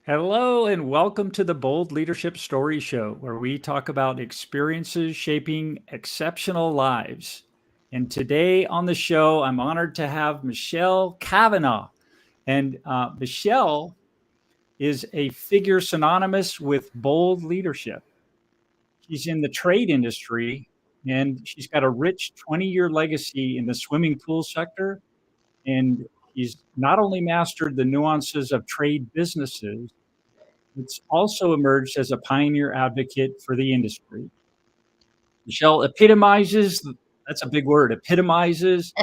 Hello, and welcome to the Bold Leadership Story Show, where we talk about experiences shaping exceptional lives. And today on the show, I'm honored to have Michelle Kavanaugh. And Michelle is a figure synonymous with bold leadership. She's in the trade industry, and she's got a rich 20-year legacy in the swimming pool sector. And she's not only mastered the nuances of trade businesses, it's also emerged as a pioneer advocate for the industry. Michelle epitomizes, that's a big word, epitomizes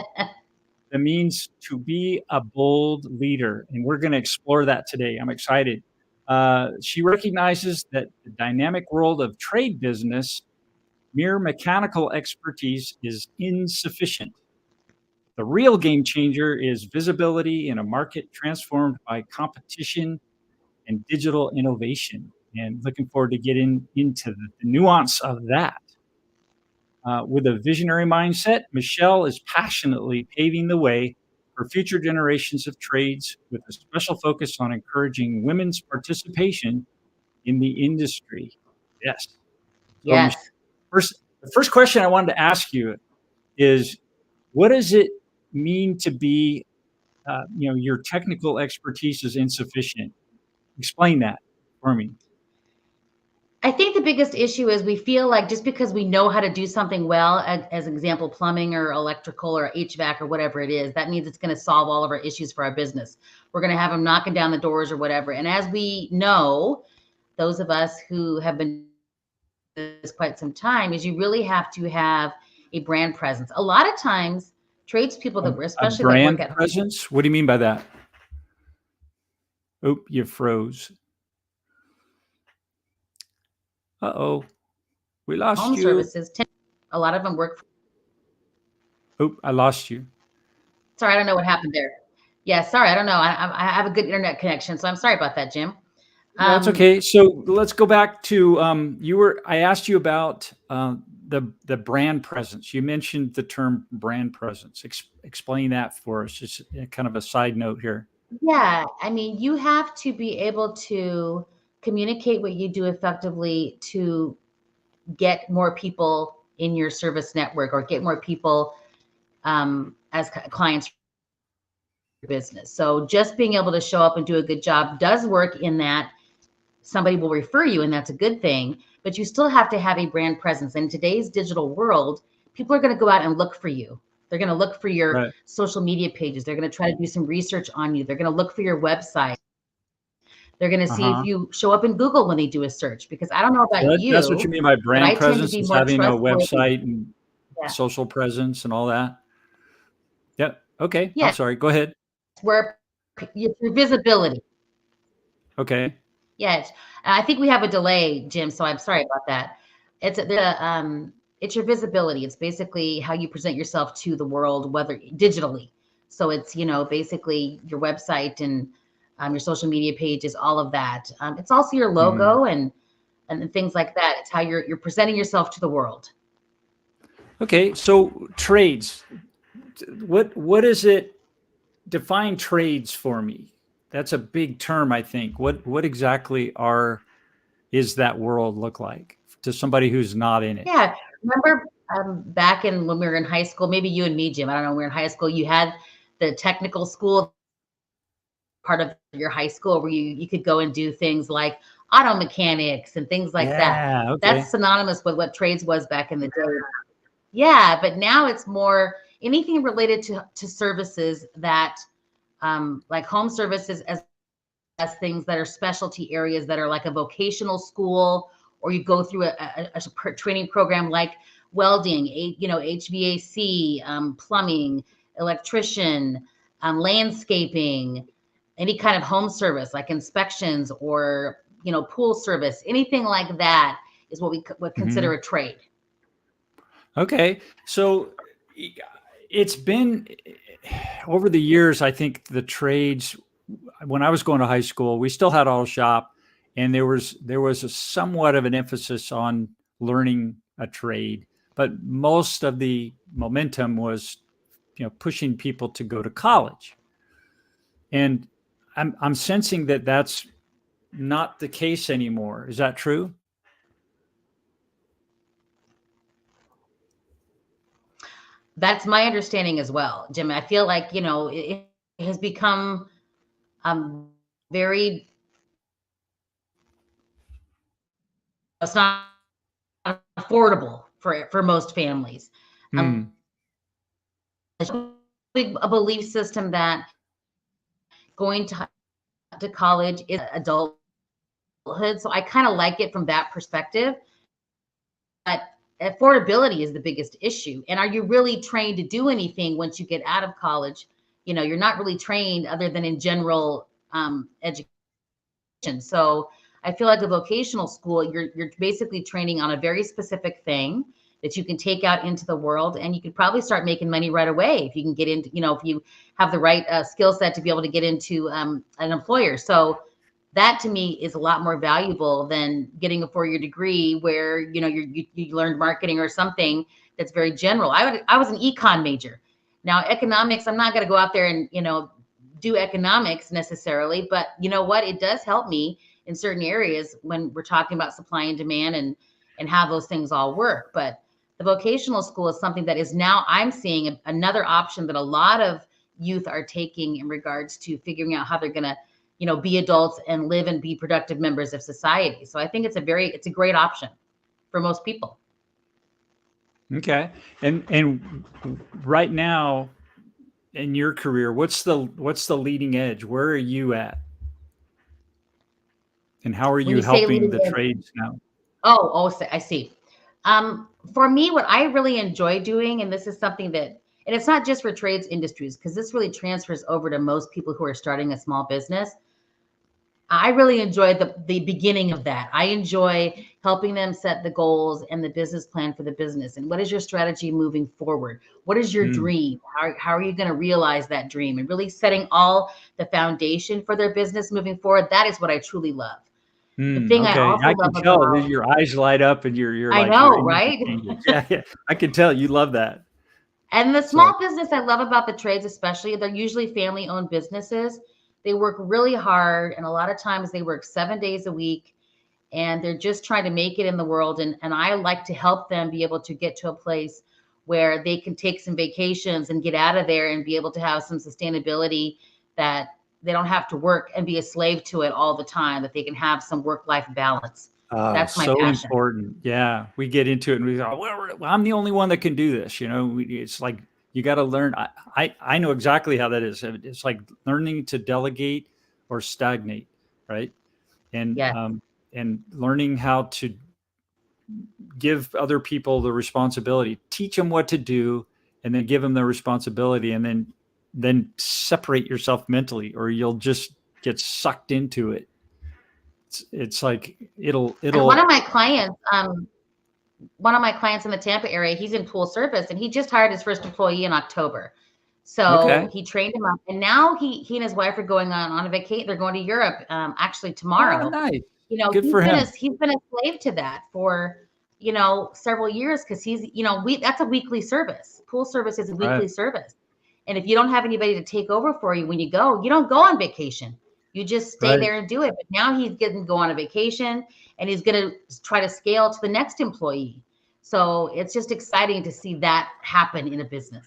the means to be a bold leader. And we're going to explore that today. I'm excited. She recognizes that the dynamic world of trade business, mere mechanical expertise is insufficient. The real game changer is visibility in a market transformed by competition and digital innovation. And looking forward to getting into the nuance of that. With a visionary mindset, Michelle is passionately paving the way for future generations of trades with a special focus on encouraging women's participation in the industry. Yes. So, Yes. the first question I wanted to ask you is, what does it mean to be, your technical expertise is insufficient? Explain that for me. I think the biggest issue is we feel like just because we know how to do something well, as an example, plumbing or electrical or HVAC or whatever it is, that means it's going to solve all of our issues for our business. We're going to have them knocking down the doors or whatever. And as we know, those of us who have been doing this quite some time, is you really have to have a brand presence. A lot of times, tradespeople A, that a especially that work brand at presence? What do you mean by that? Oh, you froze. Uh-oh, we lost home you. services, a lot of them work. Oh, I lost you. Sorry, I don't know what happened there. Yeah, sorry, I don't know. I have a good internet connection, so I'm sorry about that, Jim. No, it's Um, okay. So let's go back to I asked you about the brand presence. You mentioned the term brand presence. Explain that for us. Just kind of a side note here. yeah, I mean, you have to be able to communicate what you do effectively to get more people in your service network or get more people as clients for your business. So just being able to show up and do a good job does work in that somebody will refer you, and that's a good thing. But you still have to have a brand presence. In today's digital world, people are going to go out and look for you. They're going to look for your Right. social media pages. They're going to try to do some research on you. They're going to look for your website. They're going to see if Uh-huh. you show up in Google when they do a search. Because I don't know So about that's what you you, mean by but brand I tend to presence be is more having a trustworthy. website and Yeah. social presence and all that. Yep. Okay. I'm Yes. sorry. Go ahead. Where your visibility. Okay. Yes. I think we have a delay, Jim. So I'm sorry about that. It's your visibility. It's basically how you present yourself to the world, whether digitally. So it's, basically your website and your social media pages, all of that. It's also your Mhm. logo and things like that. It's how you're presenting yourself to the world. Okay. So trades. What is it? Define trades for me. That's a big term, I think. What exactly are is that world look like to somebody who's not in it? Yeah. Remember back in when we were in high school, maybe you and me, Jim, I don't know, when we were in high school, you had the technical school part of your high school where you could go and do things like auto mechanics and things like that. Yeah. That's Okay. synonymous with what trades was back in the day. Yeah, but now it's more anything related to services that like home services as things that are specialty areas that are like a vocational school, or you go through a training program like welding, HVAC, plumbing, electrician, landscaping, any kind of home service like inspections or pool service, anything like that is what we would consider Mhm. a trade. Okay. So it's been over the years, I think the trades when I was going to high school, we still had auto shop and there was a somewhat of an emphasis on learning a trade, but most of the momentum was pushing people to go to college. And I'm sensing that that's not the case anymore. Is that true? That's my understanding as well, Jim. I feel like, it has become very, it's not affordable for most families. Hmm. A belief system that going to college is adulthood. So I kind of like it from that perspective. But affordability is the biggest issue. And are you really trained to do anything once you get out of college? You're not really trained other than in general education. So I feel like a vocational school, you're basically training on a very specific thing that you can take out into the world, and you could probably start making money right away if you can get into, if you have the right skill set to be able to get into an employer. So that to me is a lot more valuable than getting a 4-year degree where you learned marketing or something that's very general. I was an econ major. Now economics, I'm not going to go out there and do economics necessarily, but you know what? It does help me in certain areas when we're talking about supply and demand and how those things all work. But the vocational school is something that is now I'm seeing another option that a lot of youth are taking in regards to figuring out how they're going to be adults and live and be productive members of society. So I think it's a great option for most people. Okay. And right now in your career, what's the leading edge? Where are you at? And how are When you you say helping leading the edge, trades now? I see. For me, what I really enjoy doing, and this is something that, and it's not just for trades industries, because this really transfers over to most people who are starting a small business. I really enjoy the beginning of that. I enjoy helping them set the goals and the business plan for the business. And what is your strategy moving forward? What is your Mm, dream? How are you going to realize that dream? And really setting all the foundation for their business moving forward. That is what I truly love. The thing I okay. also I love can tell that about, your eyes light up and you're I like your know, energy right? changes. Yeah, yeah. I can tell you love that. And the So, small business I love about the trades, especially, they're usually family owned businesses. They work really hard, and a lot of times they work 7 days a week, and they're just trying to make it in the world. And I like to help them be able to get to a place where they can take some vacations and get out of there and be able to have some sustainability, that they don't have to work and be a slave to it all the time, that they can have some work-life balance. That's my so passion. important. Yeah, we get into it and we go, well, I'm the only one that can do this. It's like you got to learn. I know exactly how that is. It's like learning to delegate or stagnate, right? And Yes. and learning how to give other people the responsibility, teach them what to do, and then give them the responsibility, and then separate yourself mentally, or you'll just get sucked into it. It's like And it'll one of my clients in the Tampa area, he's in pool service, and he just hired his first employee in October. So okay. he trained him up, and now he and his wife are going on a vacation. They're going to Europe, actually Oh, tomorrow. nice. You know, Good for him. he's been a slave to that for several years, because he's we that's a weekly service. Pool service is a Right. weekly service, and if you don't have anybody to take over for you when you go, you don't go on vacation. You just stay Right. there and do it. But now he's getting to go on a vacation, and he's going to try to scale to the next employee. So it's just exciting to see that happen in a business.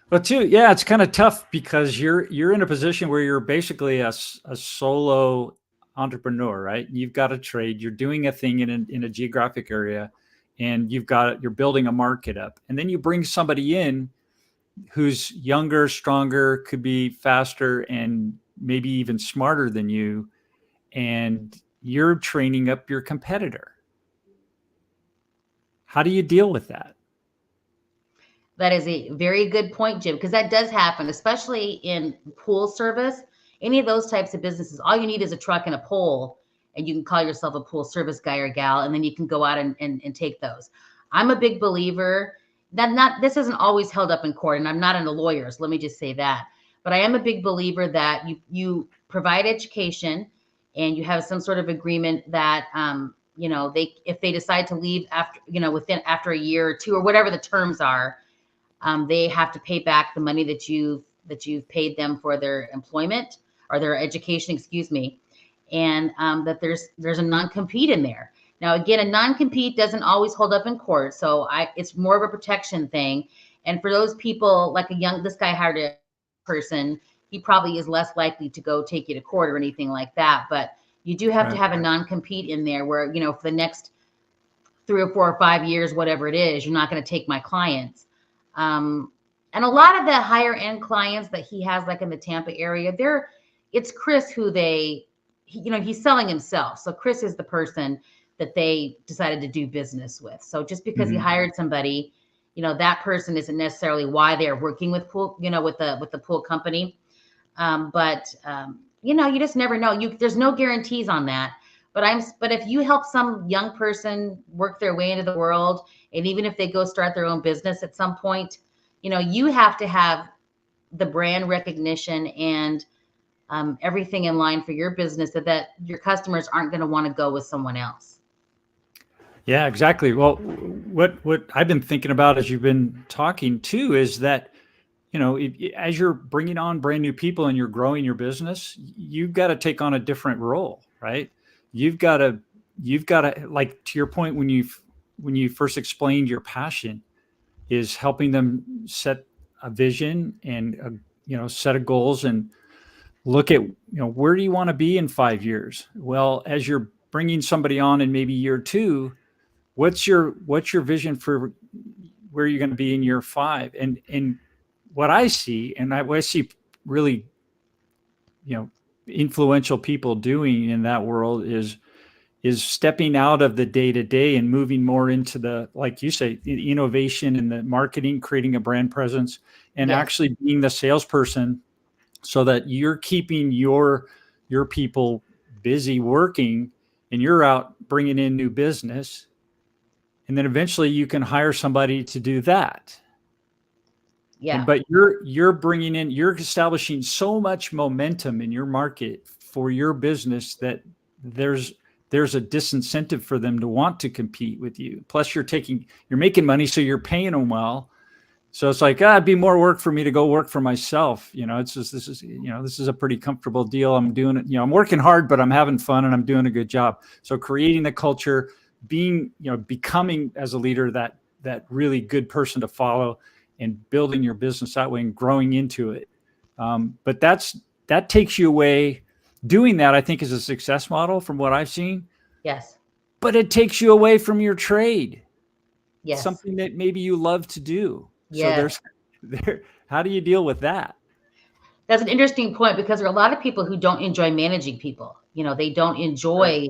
But too, yeah, it's kind of tough because you're in a position where you're basically a solo entrepreneur, right? You've got a trade, you're doing a thing in a geographic area, and you're building a market up, and then you bring somebody in who's younger, stronger, could be faster, and maybe even smarter than you, and you're training up your competitor. How do you deal with that? That is a very good point, Jim, because that does happen, especially in pool service. Any of those types of businesses, all you need is a truck and a pole, and you can call yourself a pool service guy or gal, and then you can go out and take those. I'm a big believer that not this isn't always held up in court, and I'm not in a lawyer, so let me just say that. But I am a big believer that you provide education, and you have some sort of agreement that they, if they decide to leave after within after a year or two or whatever the terms are, they have to pay back the money that you've paid them for their employment or their education, excuse me. and that there's a non-compete in there. Now, again, a non-compete doesn't always hold up in court, so it's more of a protection thing. And for those people, like this guy hired a person, he probably is less likely to go take you to court or anything like that. But you do have to have a non-compete in there where, for the next 3 or 4 or 5 years, whatever it is, you're not going to take my clients. And a lot of the higher end clients that he has, like in the Tampa area, it's Chris who he's selling himself. So Chris is the person that they decided to do business with. So just because he hired somebody, that person isn't necessarily why they're working with pool, with the pool company. But you just never know. There's no guarantees on that. But if you help some young person work their way into the world, and even if they go start their own business at some point, you have to have the brand recognition and everything in line for your business that your customers aren't going to want to go with someone else. Yeah, exactly. Well, what I've been thinking about as you've been talking too is that, as you're bringing on brand new people and you're growing your business, you've got to take on a different role, right? You've got to, like to your point, when you first explained your passion is helping them set a vision and, set of goals and look at, where do you want to be in 5 years? Well, as you're bringing somebody on in maybe year 2, what's your vision for where you're going to be in year 5? And what I see, and what I see really, influential people doing in that world is stepping out of the day-to-day and moving more into the, like you say, the innovation and the marketing, creating a brand presence, and actually being the salesperson so that you're keeping your people busy working and you're out bringing in new business. And then eventually you can hire somebody to do that. Yeah. But you're establishing so much momentum in your market for your business that there's a disincentive for them to want to compete with you. Plus you're making money, so you're paying them well. So it's like, it'd be more work for me to go work for myself. It's just, this is a pretty comfortable deal. I'm doing it, I'm working hard, but I'm having fun and I'm doing a good job. So creating the culture, becoming as a leader, that really good person to follow and building your business that way and growing into it. But that takes you away. Doing that, I think, is a success model from what I've seen. Yes. But it takes you away from your trade. Yes. Something that maybe you love to do. Yes. So how do you deal with that? That's an interesting point, because there are a lot of people who don't enjoy managing people. They don't enjoy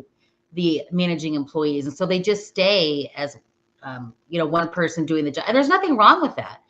the managing employees. And so they just stay as, one person doing the job. And there's nothing wrong with that.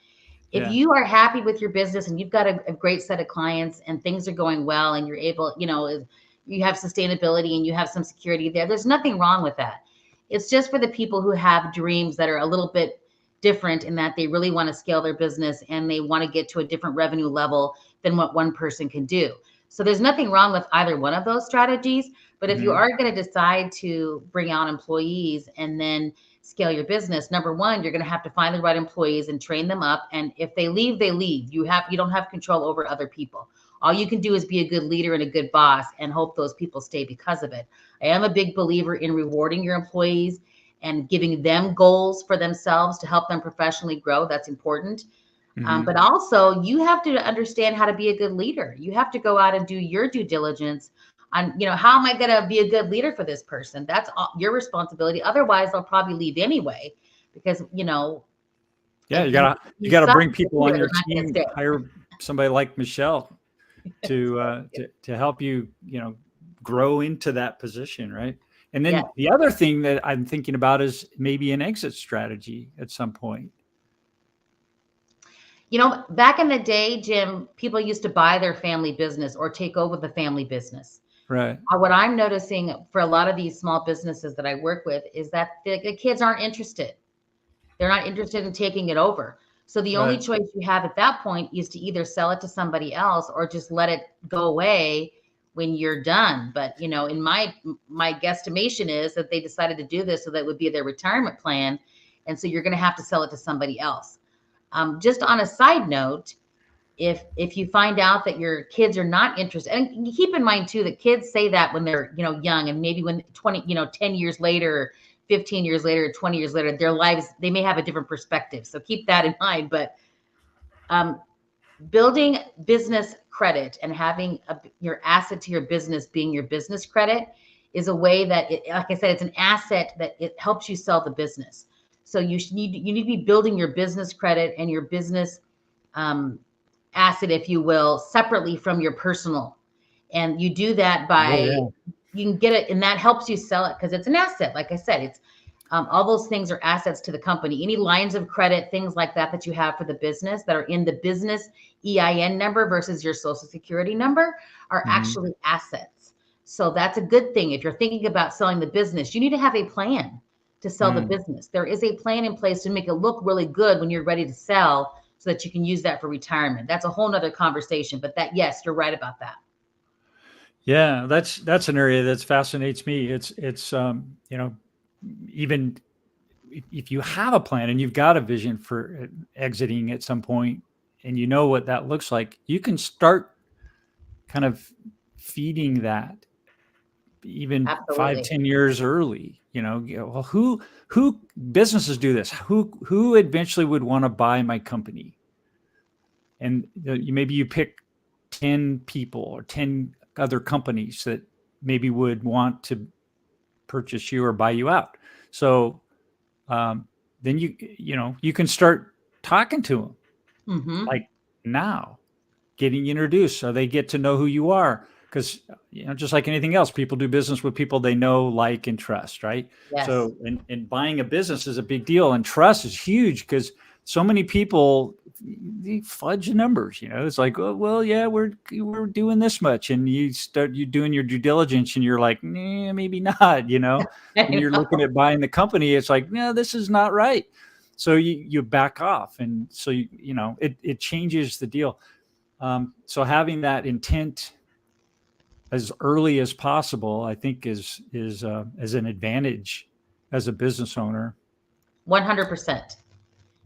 If you are happy with your business and you've got a great set of clients and things are going well and you're able, you have sustainability and you have some security there's nothing wrong with that. It's just for the people who have dreams that are a little bit different, in that they really want to scale their business and they want to get to a different revenue level than what one person can do. So there's nothing wrong with either one of those strategies. But if you are going to decide to bring on employees and then scale your business, number one, you're going to have to find the right employees and train them up. And if they leave, they leave. You don't have control over other people. All you can do is be a good leader and a good boss and hope those people stay because of it. I am a big believer in rewarding your employees and giving them goals for themselves to help them professionally grow. That's important. But also you have to understand how to be a good leader. You have to go out and do your due diligence on, how am I going to be a good leader for this person? That's your responsibility. Otherwise they'll probably leave anyway, because, you gotta bring people on your team, hire somebody like Michelle to help you, grow into that position. Right. And then the other thing that I'm thinking about is maybe an exit strategy at some point. Back in the day, Jim, people used to buy their family business or take over the family business. Right. What I'm noticing for a lot of these small businesses that I work with is that the kids aren't interested. They're not interested in taking it over. So the only choice you have at that point is to either sell it to somebody else or just let it go away when you're done. But, in my guesstimation is that they decided to do this so that would be their retirement plan. And so you're going to have to sell it to somebody else. Just on a side note, if you find out that your kids are not interested, and keep in mind too that kids say that when they're young, and maybe when 10 years later, 15 years later, 20 years later, their lives, they may have a different perspective. So keep that in mind. But building business credit and having your asset to your business being your business credit is a way that, like I said, it's an asset that it helps you sell the business. So you need to be building your business credit and your business asset, if you will, separately from your personal. And you do that by, you can get it, and that helps you sell it because it's an asset. Like I said, it's all those things are assets to the company. Any lines of credit, things like that you have for the business that are in the business EIN number versus your social security number are actually assets. So that's a good thing. If you're thinking about selling the business, you need to have a plan to sell the business. There is a plan in place to make it look really good when you're ready to sell so that you can use that for retirement. That's a whole nother conversation, but that, yes, you're right about that. Yeah, that's an area that fascinates me. It's even if you have a plan and you've got a vision for exiting at some point and you know what that looks like, you can start kind of feeding that even Absolutely. 5-10 years early. Well, who businesses do this? Who eventually would want to buy my company? And maybe you pick 10 people or 10 other companies that maybe would want to purchase you or buy you out. So then you can start talking to them like now, getting introduced so they get to know who you are. Because just like anything else, people do business with people they know, like, and trust, right? Yes. So and buying a business is a big deal, and trust is huge because so many people, they fudge numbers. It's like, oh, well, yeah, we're doing this much, and you doing your due diligence, and you're like, nah, maybe not. When you're looking at buying the company, it's like, no, this is not right. So you back off, and so it changes the deal. So having that intent as early as possible, I think is an advantage as a business owner. 100%.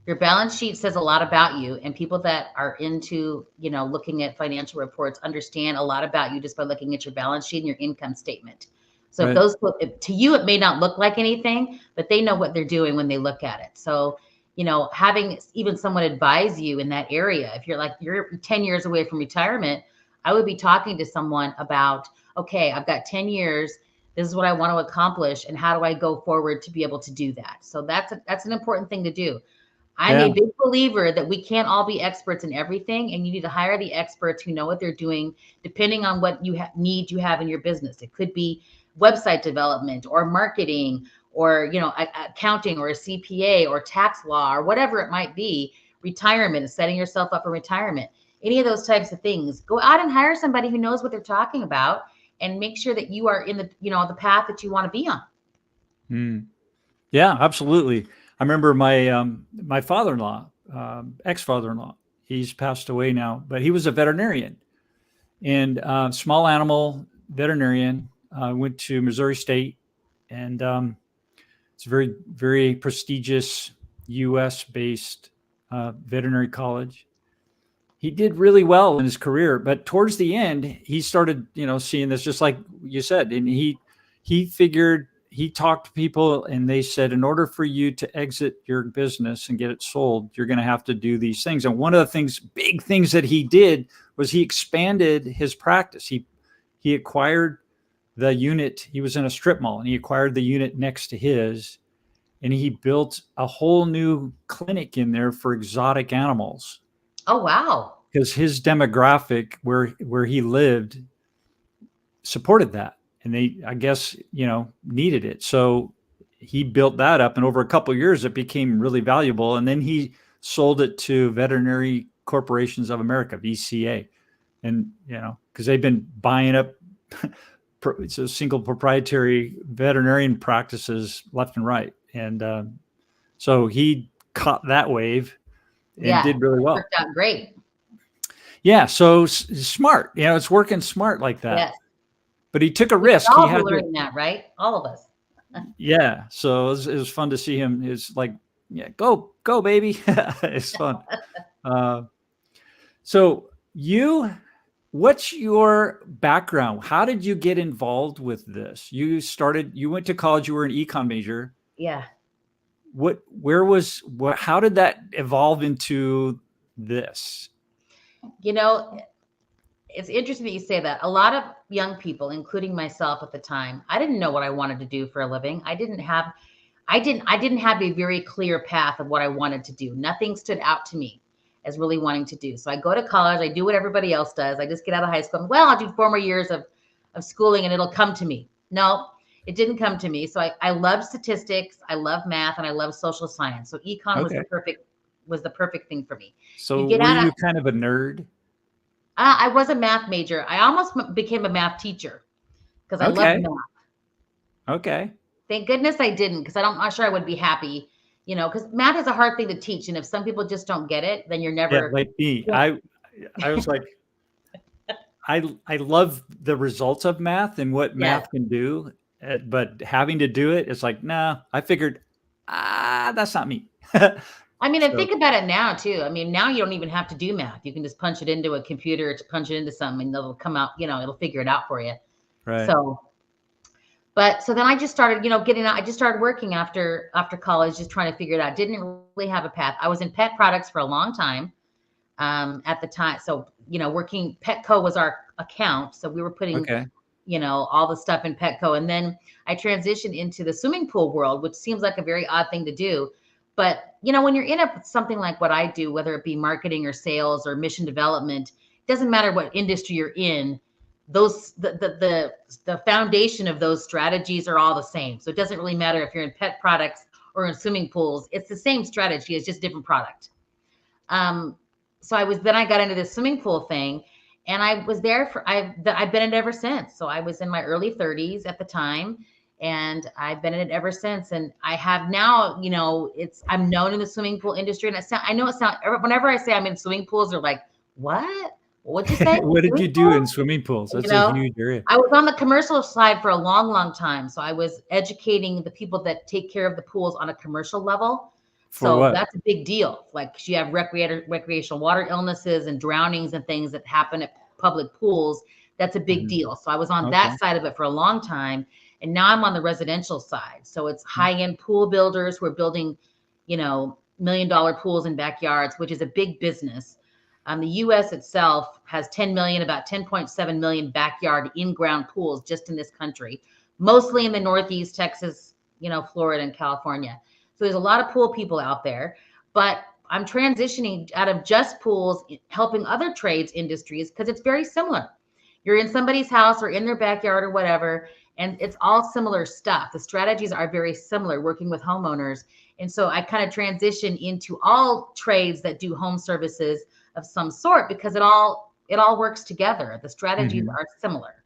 Your balance sheet says a lot about you, and people that are into, looking at financial reports understand a lot about you just by looking at your balance sheet and your income statement. So if to you, it may not look like anything, but they know what they're doing when they look at it. So, having even someone advise you in that area, if you're 10 years away from retirement, I would be talking to someone about, okay, I've got 10 years. This is what I want to accomplish. And how do I go forward to be able to do that? So that's an important thing to do. I'm a big believer that we can't all be experts in everything, and you need to hire the experts who know what they're doing, depending on what you have in your business. It could be website development or marketing or, accounting or a CPA or tax law or whatever it might be, retirement, setting yourself up for retirement, any of those types of things. Go out and hire somebody who knows what they're talking about and make sure that you are in the, the path that you want to be on. Yeah, absolutely. I remember my father-in-law, ex-father-in-law, he's passed away now, but he was a veterinarian and small animal veterinarian, went to Missouri State, and it's a very, very prestigious US-based veterinary college. He did really well in his career, but towards the end, he started, seeing this just like you said, and he figured, he talked to people and they said, in order for you to exit your business and get it sold, you're going to have to do these things. And one of the big things that he did was he expanded his practice. He acquired the unit. He was in a strip mall and he acquired the unit next to his, and he built a whole new clinic in there for exotic animals. Oh, wow. Because his demographic where he lived supported that. And they, I guess, needed it. So he built that up, and over a couple of years, it became really valuable. And then he sold it to Veterinary Corporations of America, VCA, and because they've been buying up so single proprietary veterinarian practices left and right, and so he caught that wave and did really well. Worked out great. Yeah, so smart. It's working smart like that. Yes. But he took a risk. All learning that, right? All of us. Yeah. So it was fun to see him. It's like, yeah, go, baby. It's fun. So what's your background? How did you get involved with this? You went to college, you were an econ major. Yeah. How did that evolve into this? You know, it's interesting that you say that. A lot of young people, including myself at the time, I didn't know what I wanted to do for a living. I didn't have a very clear path of what I wanted to do. Nothing stood out to me as really wanting to do. So I go to college, I do what everybody else does. I just get out of high school. Well, I'll do 4 more years of schooling and it'll come to me. No, it didn't come to me. So I love statistics, I love math, and I love social science. So econ Okay. was the perfect thing for me. So You get were out of you kind of a nerd? I was a math major. I almost became a math teacher because I loved Okay. math. Okay. Thank goodness I didn't, because I'm not sure I would be happy, because math is a hard thing to teach. And if some people just don't get it, then you're Yeah, never. like me. Yeah. I was like, I love the results of math and what Yeah. math can do, but having to do it, it's like, nah. I figured, that's not me. I mean, and So think about it now too. I mean, now you don't even have to do math. You can just punch it into a computer, to punch it into something, and it'll come out, it'll figure it out for you. right. So then I just started, getting out. I just started working after college, just trying to figure it out. Didn't really have a path. I was in pet products for a long time at the time. So, working Petco was our account. So we were putting, Okay. all the stuff in Petco. And then I transitioned into the swimming pool world, which seems like a very odd thing to do. But, when you're in something like what I do, whether it be marketing or sales or mission development, it doesn't matter what industry you're in. The foundation of those strategies are all the same. So it doesn't really matter if you're in pet products or in swimming pools. It's the same strategy. It's just different product. So I got into this swimming pool thing, and I was there I've been in it ever since. So I was in my early 30s at the time, and I've been in it ever since. And I have now, I'm known in the swimming pool industry, and whenever I say I'm in swimming pools, they're like, what? What'd you say? What did you Swimming do pool? in swimming pools? You That's a know, huge area. I was on the commercial side for a long, long time. So I was educating the people that take care of the pools on a commercial level. For So what? that's a big deal. Like, you have recreational water illnesses and drownings and things that happen at public pools. That's a big Mhm. deal. So I was on Okay. that side of it for a long time. And now I'm on the residential side. So it's Mm. high-end pool builders who are building, $1 million pools in backyards, which is a big business. The U.S. itself has about 10.7 million backyard in-ground pools just in this country, mostly in the Northeast, Texas, Florida and California. So there's a lot of pool people out there, but I'm transitioning out of just pools, helping other trades industries, because it's very similar. You're in somebody's house or in their backyard or whatever, and it's all similar stuff. The strategies are very similar, working with homeowners. And so I kind of transition into all trades that do home services of some sort, because it all works together. The strategies Mhm. are similar.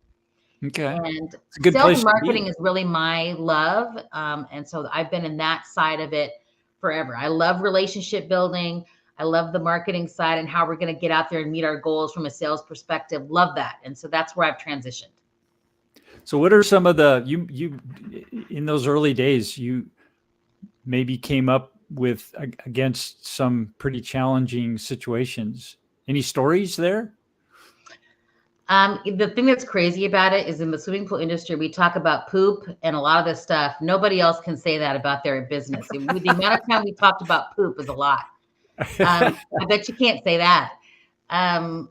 Okay. And It's a good sales place and to be. marketing is really my love. And so I've been in that side of it forever. I love relationship building. I love the marketing side and how we're going to get out there and meet our goals from a sales perspective. Love that. And so that's where I've transitioned. So what are some of the you in those early days you maybe came up with against some pretty challenging situations? Any stories there? The thing that's crazy about it is, in the swimming pool industry, we talk about poop and a lot of this stuff. Nobody else can say that about their business. The amount of time we talked about poop is a lot. I bet you can't say that,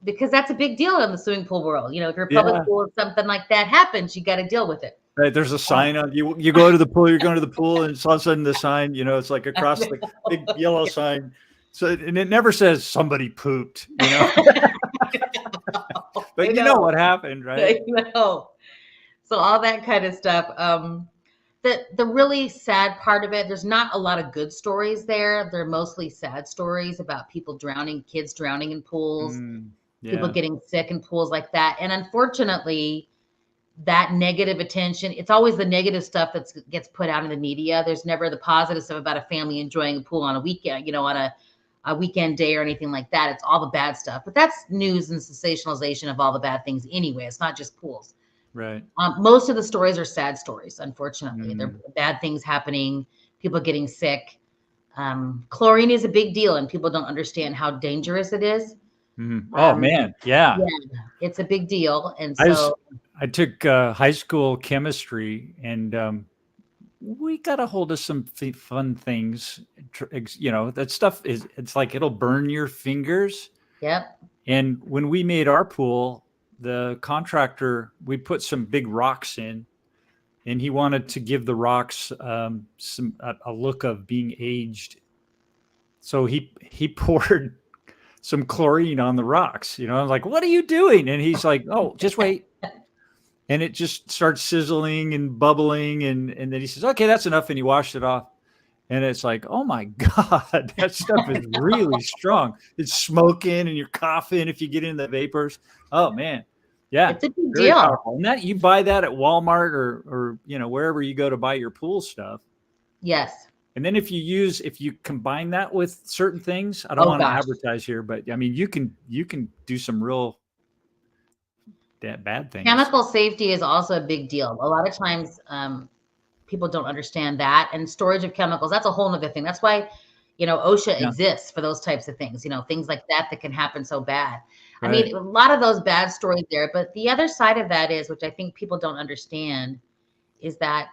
because that's a big deal in the swimming pool world. If you're a public Yeah. pool and something like that happens, you got to deal with it. Right, there's a sign on you go to the pool, you're going to the pool, and all of a sudden the sign, it's like across the big yellow sign. So and it never says somebody pooped, but you know what happened, right? I know. So all that kind of stuff. The really sad part of it, there's not a lot of good stories there. They're mostly sad stories about people drowning, kids drowning in pools, people Yeah. getting sick in pools like that. And unfortunately, that negative attention, it's always the negative stuff that gets put out in the media. There's never the positive stuff about a family enjoying a pool on a weekend, on a weekend day or anything like that. It's all the bad stuff. But that's news and sensationalization of all the bad things anyway. It's not just pools. Right. Most of the stories are sad stories, unfortunately. They're Mm. bad things happening, people getting sick. Chlorine is a big deal, and people don't understand how dangerous it is. Oh Um, man, yeah. yeah, it's a big deal. And I was so, I took high school chemistry, and we got a hold of some fun things. That stuff it's like it'll burn your fingers. yep. And when we made our pool, the contractor, we put some big rocks in, and he wanted to give the rocks a look of being aged. So he poured some chlorine on the rocks. I was like, "What are you doing?" And he's like, "Oh, just wait." And it just starts sizzling and bubbling, and then he says, "Okay, that's enough," and he washed it off. And it's like, oh my God, that stuff is really strong. It's smoking and you're coughing if you get in the vapors. Oh man. Yeah. It's a big Very deal. powerful. And that you buy that at Walmart or wherever you go to buy your pool stuff. Yes. And then if you combine that with certain things, I don't Oh want to gosh. advertise here, but I mean you can do some real bad things. Chemical safety is also a big deal. A lot of times, people don't understand that, and storage of chemicals, that's a whole nother thing. That's why, OSHA Yeah. exists for those types of things, things like that can happen so bad. I Right. mean, a lot of those bad stories there, but the other side of that is, which I think people don't understand, is that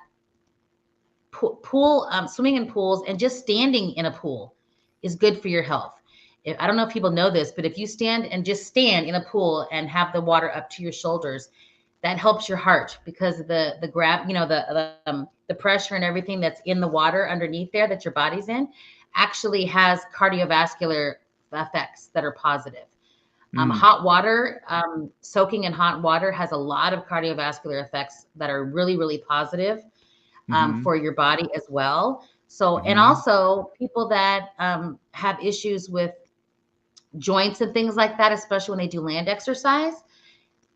swimming in pools and just standing in a pool is good for your health. I don't know if people know this, but if you stand in a pool and have the water up to your shoulders, that helps your heart, because the grab, the pressure and everything that's in the water underneath there that your body's in actually has cardiovascular effects that are positive. Hot water, soaking in hot water has a lot of cardiovascular effects that are really, really positive for your body as well. So, and also people that have issues with joints and things like that, especially when they do land exercise,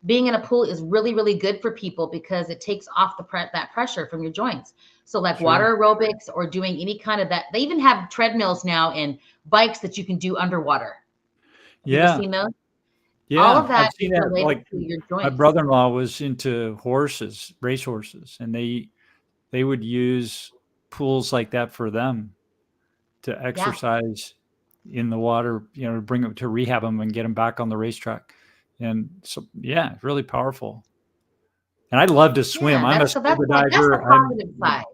being in a pool is really, really good for people because it takes off that pressure from your joints. So like water aerobics or doing any kind of that. They even have treadmills now and bikes that you can do underwater. Have you ever Yeah. seen those? All Yeah. of that I've is seen that. related Like to your my joints. brother-in-law was into horses, race horses, and they would use pools like that for them to Yeah. exercise in the water, to bring them to rehab them and get them back on the racetrack. And so, yeah, really powerful. And I love to swim. Yeah. I'm a That's scuba that's the diver. positive side.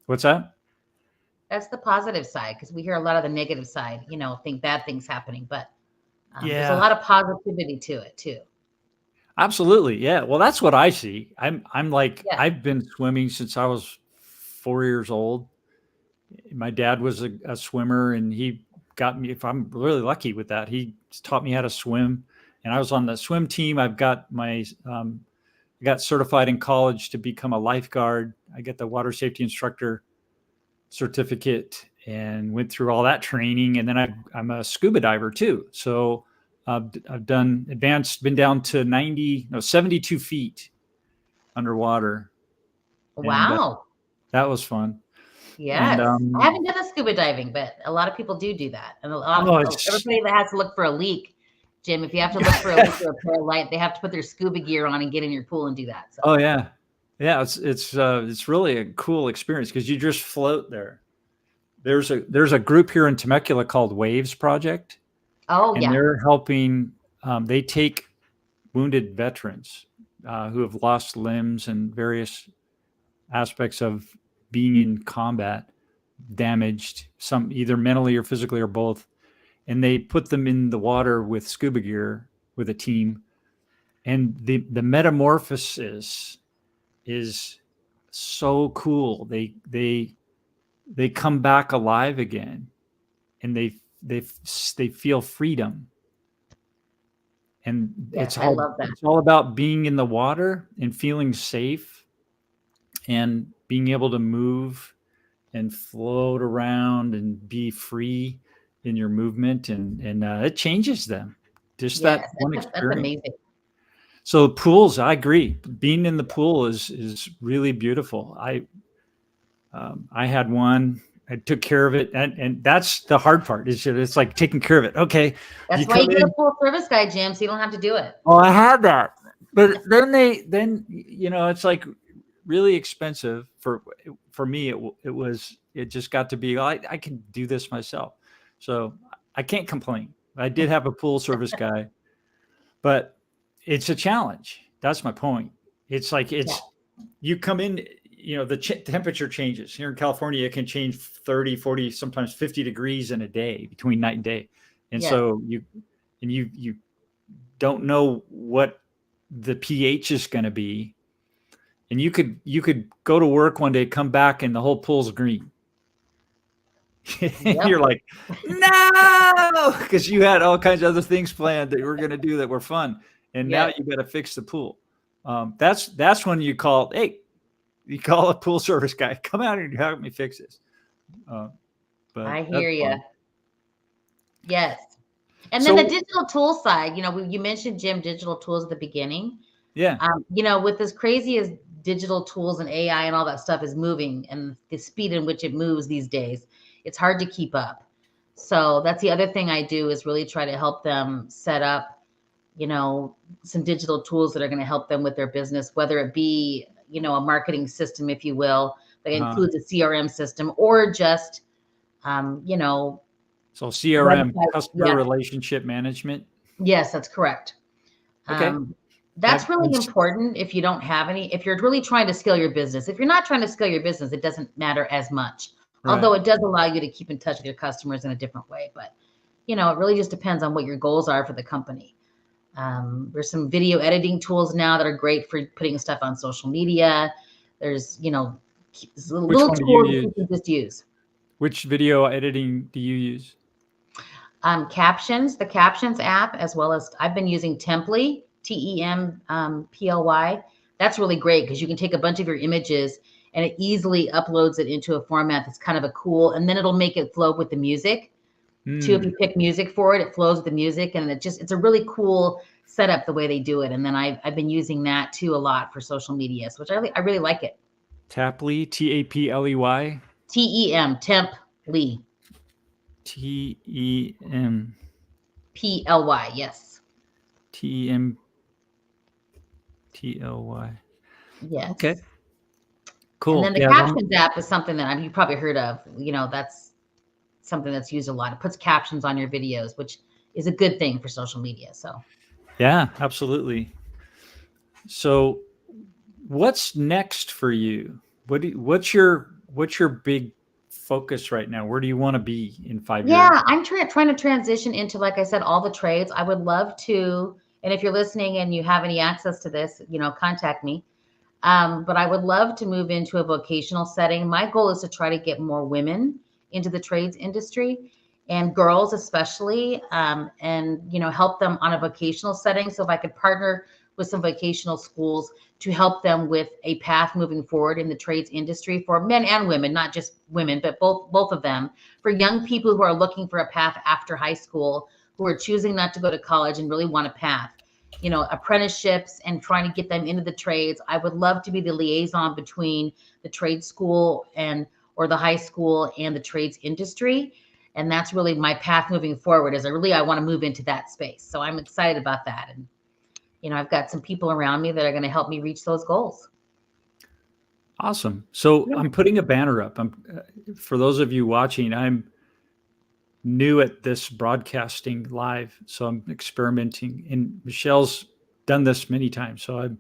What's that? That's the positive side, because we hear a lot of the negative side, think bad things happening, but there's a Yeah, lot of positivity to it too. absolutely. Yeah. Well, that's what I see. I'm like, Yes. I've been swimming since I was 4 years old. My dad was a swimmer, and he got me. If I'm really lucky with that, he taught me how to swim, and I was on the swim team. I got certified in college to become a lifeguard. I get the water safety instructor certificate and went through all that training. And then I'm a scuba diver too. So I've done advanced, been down to 72 feet underwater, and Wow. that was fun. And Yes. I haven't done the scuba diving, but a lot of people do that. And oh, it's everybody that has to look for a leak, Jim, if you have to look for a leak or a pair of light, they have to put their scuba gear on and get in your pool and do that. So, oh yeah, yeah. It's really a cool experience because you just float there. There's a group here in Temecula called Waves Project, oh and yeah. they're helping. They take wounded veterans who have lost limbs and various aspects of being in combat, damaged, some either mentally or physically or both, and they put them in the water with scuba gear with a team, and the metamorphosis is so cool. They come back alive again, and they feel freedom. And Yes, I love that. it's all about being in the water and feeling safe and being able to move and float around and be free in your movement, and it changes them. Just that Yes, one that's experience. amazing. So pools, I agree. Being in the pool is really beautiful. I had one. I took care of it, and that's the hard part. It's like taking care of it. Okay, you That's why you come get a in. pool service guy, Jim, so you don't have to do it. Oh, I had that, but then it's like really expensive for me. It just got to be. I can do this myself, so I can't complain. I did have a pool service guy, but it's a challenge. That's my point. It's like you come in, the temperature changes. Here in California, it can change 30, 40, sometimes 50 degrees in a day between night and day. And Yes. so you don't know what the pH is going to be. And you could go to work one day, come back, and the whole pool's green. Yep. You're like, no, because you had all kinds of other things planned that you were going to do that were fun, and now you got to fix the pool. That's when you call a pool service guy, come out and help me fix this. But I hear you. Fun. Yes. And then the digital tool side, you mentioned, Jim, digital tools at the beginning. Yeah. With as crazy as digital tools and AI and all that stuff is moving, and the speed in which it moves these days, it's hard to keep up. So that's the other thing I do, is really try to help them set up, some digital tools that are going to help them with their business, whether it be, a marketing system, if you will, that includes a CRM system, or just, So CRM, customer relationship management. Yes, that's correct. Okay. That's really important if you don't have any, if you're really trying to scale your business. If you're not trying to scale your business, it doesn't matter as much. Right. Although it does allow you to keep in touch with your customers in a different way. But, it really just depends on what your goals are for the company. There's some video editing tools now that are great for putting stuff on social media. There's, little tools you can just use. Which video editing do you use? Captions, the Captions app, as well as I've been using Temply, TEMPLY. That's really great because you can take a bunch of your images and it easily uploads it into a format that's kind of and then it'll make it flow with the music. Too, if you pick music for it, it flows with the music, and it's a really cool setup the way they do it. And then I've been using that too a lot for social media, which I really like it. Tapley, TAPLEY. Temply. TEMPLY, yes. TEMPLY. Yes. Okay. Cool. And then the Captions app is something that you've probably heard of. That's something that's used a lot. It puts captions on your videos, which is a good thing for social media. So. Yeah, absolutely. So, what's next for you? What's your big focus right now? Where do you want to be in 5 years? Yeah, I'm trying to transition into, like I said, all the trades. I would love to, and if you're listening and you have any access to this, contact me. But I would love to move into a vocational setting. My goal is to try to get more women into the trades industry, and girls especially, and help them on a vocational setting. So if I could partner with some vocational schools to help them with a path moving forward in the trades industry for men and women, not just women, but both of them, for young people who are looking for a path after high school, who are choosing not to go to college and really want a path, apprenticeships, and trying to get them into the trades. I would love to be the liaison between the trade school or the high school and the trades industry. And that's really my path moving forward, is I want to move into that space. So I'm excited about that. And, I've got some people around me that are going to help me reach those goals. Awesome. So I'm putting a banner up. For those of you watching, I'm new at this broadcasting live, so I'm experimenting. And Michelle's done this many times, so I'm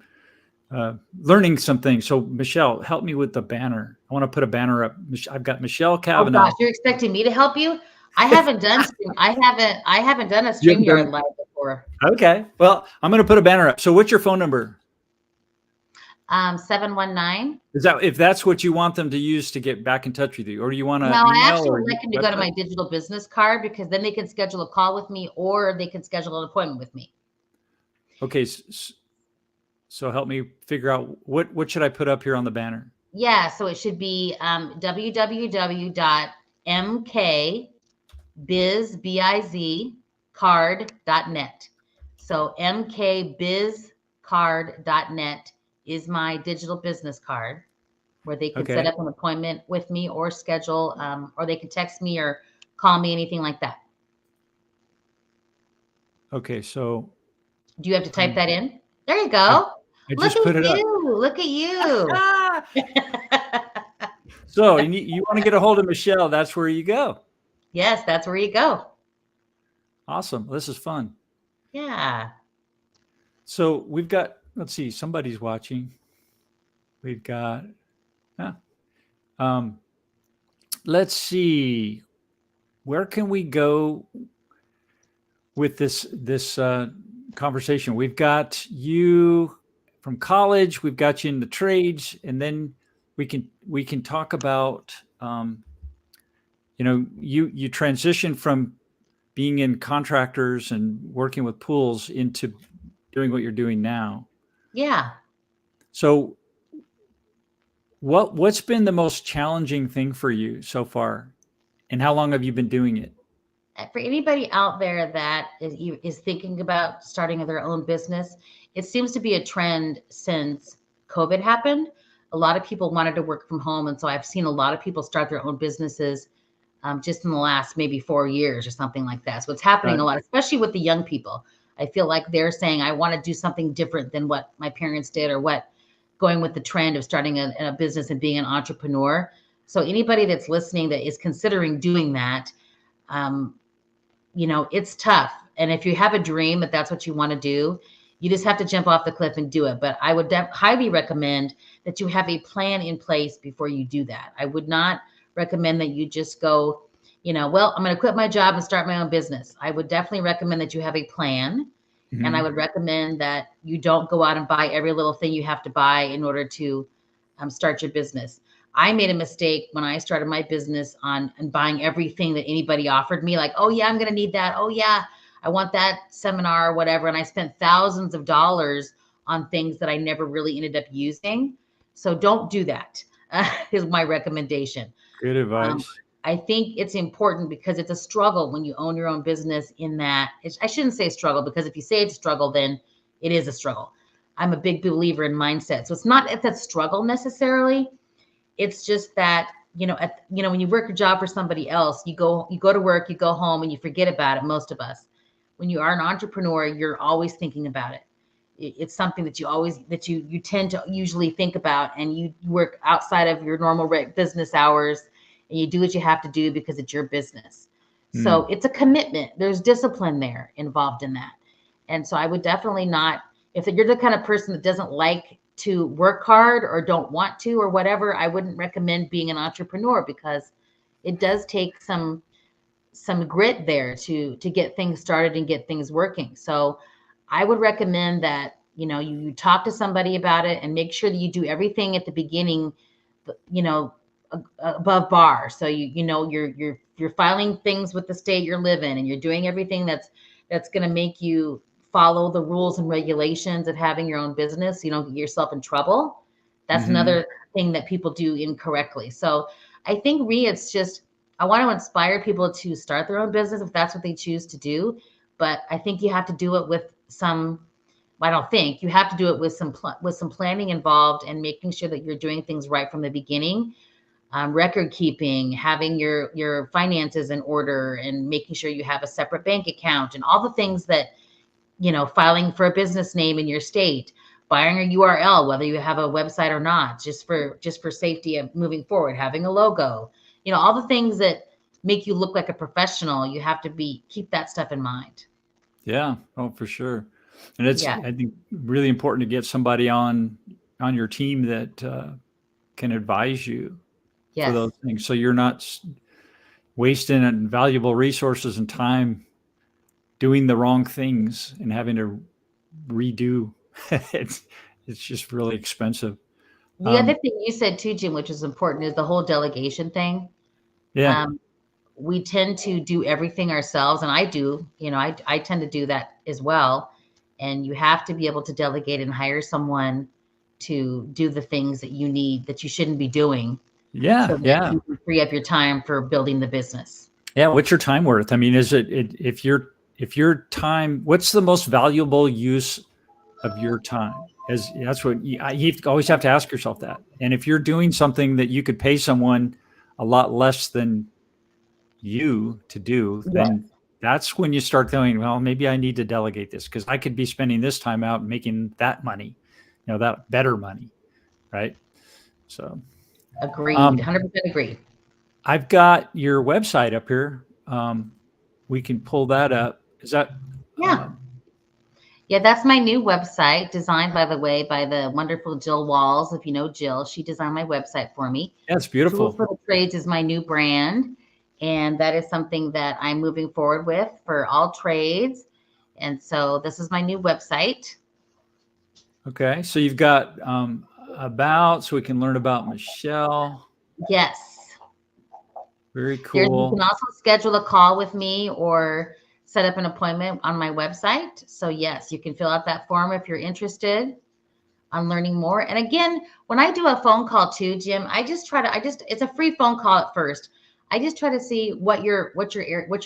learning some things. So Michelle, help me with the banner. I want to put a banner up. I've got Michelle Kavanaugh. Oh gosh, you're expecting me to help you? I haven't done a StreamYard live before. Okay. Well, I'm going to put a banner up. So what's your phone number? 719. Is that, if that's what you want them to use to get back in touch with you, or do you want to? No, I actually would like them to go to my digital business card, because then they can schedule a call with me, or they can schedule an appointment with me. Okay. So help me figure out what should I put up here on the banner? Yeah. So it should be mkbizcard.net. So mkbizcard.net is my digital business card, where they can set up an appointment with me, or schedule, or they can text me or call me, anything like that. Okay. So do you have to type that in? There you go. I just put it up. Look at you. So you want to get a hold of Michelle, that's where you go. Yes, that's where you go. Awesome. This is fun. Yeah. So we've got, let's see, somebody's watching. We've got, huh, um, let's see, where can we go with this conversation? We've got you from college, we've got you in the trades, and then we can talk about, you transition from being in contractors and working with pools into doing what you're doing now. Yeah. So what's been the most challenging thing for you so far, and how long have you been doing it? For anybody out there that is thinking about starting their own business, it seems to be a trend since COVID happened. A lot of people wanted to work from home, and so I've seen a lot of people start their own businesses just in the last maybe 4 years or something like that. So it's happening Right. a lot, especially with the young people. I feel like they're saying, I want to do something different than what my parents did, or what going with the trend of starting a business and being an entrepreneur. So anybody that's listening that is considering doing that, um, it's tough. And if you have a dream that that's what you want to do, you just have to jump off the cliff and do it. But I would highly recommend that you have a plan in place before you do that. I would not recommend that you just go, well, I'm going to quit my job and start my own business. I would definitely recommend that you have a plan. And I Mhm. would recommend that you don't go out and buy every little thing you have to buy in order to start your business. I made a mistake when I started my business on and buying everything that anybody offered me. Like, oh yeah, I'm going to need that. Oh yeah, I want that seminar or whatever. And I spent thousands of dollars on things that I never really ended up using. So don't do that. Is my recommendation. Good Um, advice. I think it's important because it's a struggle when you own your own business. In that, I shouldn't say struggle, because if you say it's a struggle, then it is a struggle. I'm a big believer in mindset. So it's not it's a struggle necessarily. It's just that, when you work a job for somebody else, you go to work, you go home, and you forget about it. Most of us, when you are an entrepreneur, you're always thinking about it. It's something that you tend to usually think about, and you work outside of your normal business hours, and you do what you have to do because it's your business. So Mm. it's a commitment. There's discipline there involved in that. And so I would definitely not, if you're the kind of person that doesn't like to work hard or don't want to or whatever, I wouldn't recommend being an entrepreneur, because it does take some grit there to get things started and get things working. So I would recommend that, you talk to somebody about it and make sure that you do everything at the beginning, you know, above bar. So you're filing things with the state you're living, and you're doing everything that's going to make you follow the rules and regulations of having your own business. So you don't get yourself in trouble. That's Mhm. another thing that people do incorrectly. So I think it's just, I want to inspire people to start their own business if that's what they choose to do. But I think you have to do it with some, I don't think you have to do it with some planning involved, and making sure that you're doing things right from the beginning. Record keeping, having your finances in order, and making sure you have a separate bank account, and all the things that, filing for a business name in your state, buying a URL, whether you have a website or not, just for safety of moving forward, having a logo, all the things that make you look like a professional. You have to keep that stuff in mind. Yeah. Oh, for sure. And it's, Yeah. I think, really important to get somebody on your team that can advise you for those Yes. things, so you're not wasting valuable resources and time doing the wrong things and having to redo. it's it's just really expensive. The other Um, thing you said too, Jim, which is important, is the whole delegation thing. yeah. Um, we tend to do everything ourselves, and I do, I tend to do that as well. And you have to be able to delegate and hire someone to do the things that you need, that you shouldn't be doing, so Yeah. that Yeah. you can free up your time for building the business. Yeah. What's your time worth? I mean, is if your time, what's the most valuable use of your time? As that's what you always have to ask yourself that. And if you're doing something that you could pay someone a lot less than you to do, Yes, then that's when you start going, well, maybe I need to delegate this, because I could be spending this time out making that money, that better money, right? So, agreed. um, 100% agreed. I've got your website up here. We can pull that up. Is that? Yeah. Yeah, that's my new website, designed, by the way, by the wonderful Jill Walls. If you know Jill, she designed my website for me. Yeah, it's beautiful. Tools for the Trades is my new brand, and that is something that I'm moving forward with for all trades. And so this is my new website. Okay, so you've got about, so we can learn about Michelle. Yes. Very You cool. can also schedule a call with me or set up an appointment on my website. So yes, you can fill out that form if you're interested on learning more. And again, when I do a phone call too, Jim, it's a free phone call at first. I just try to see what your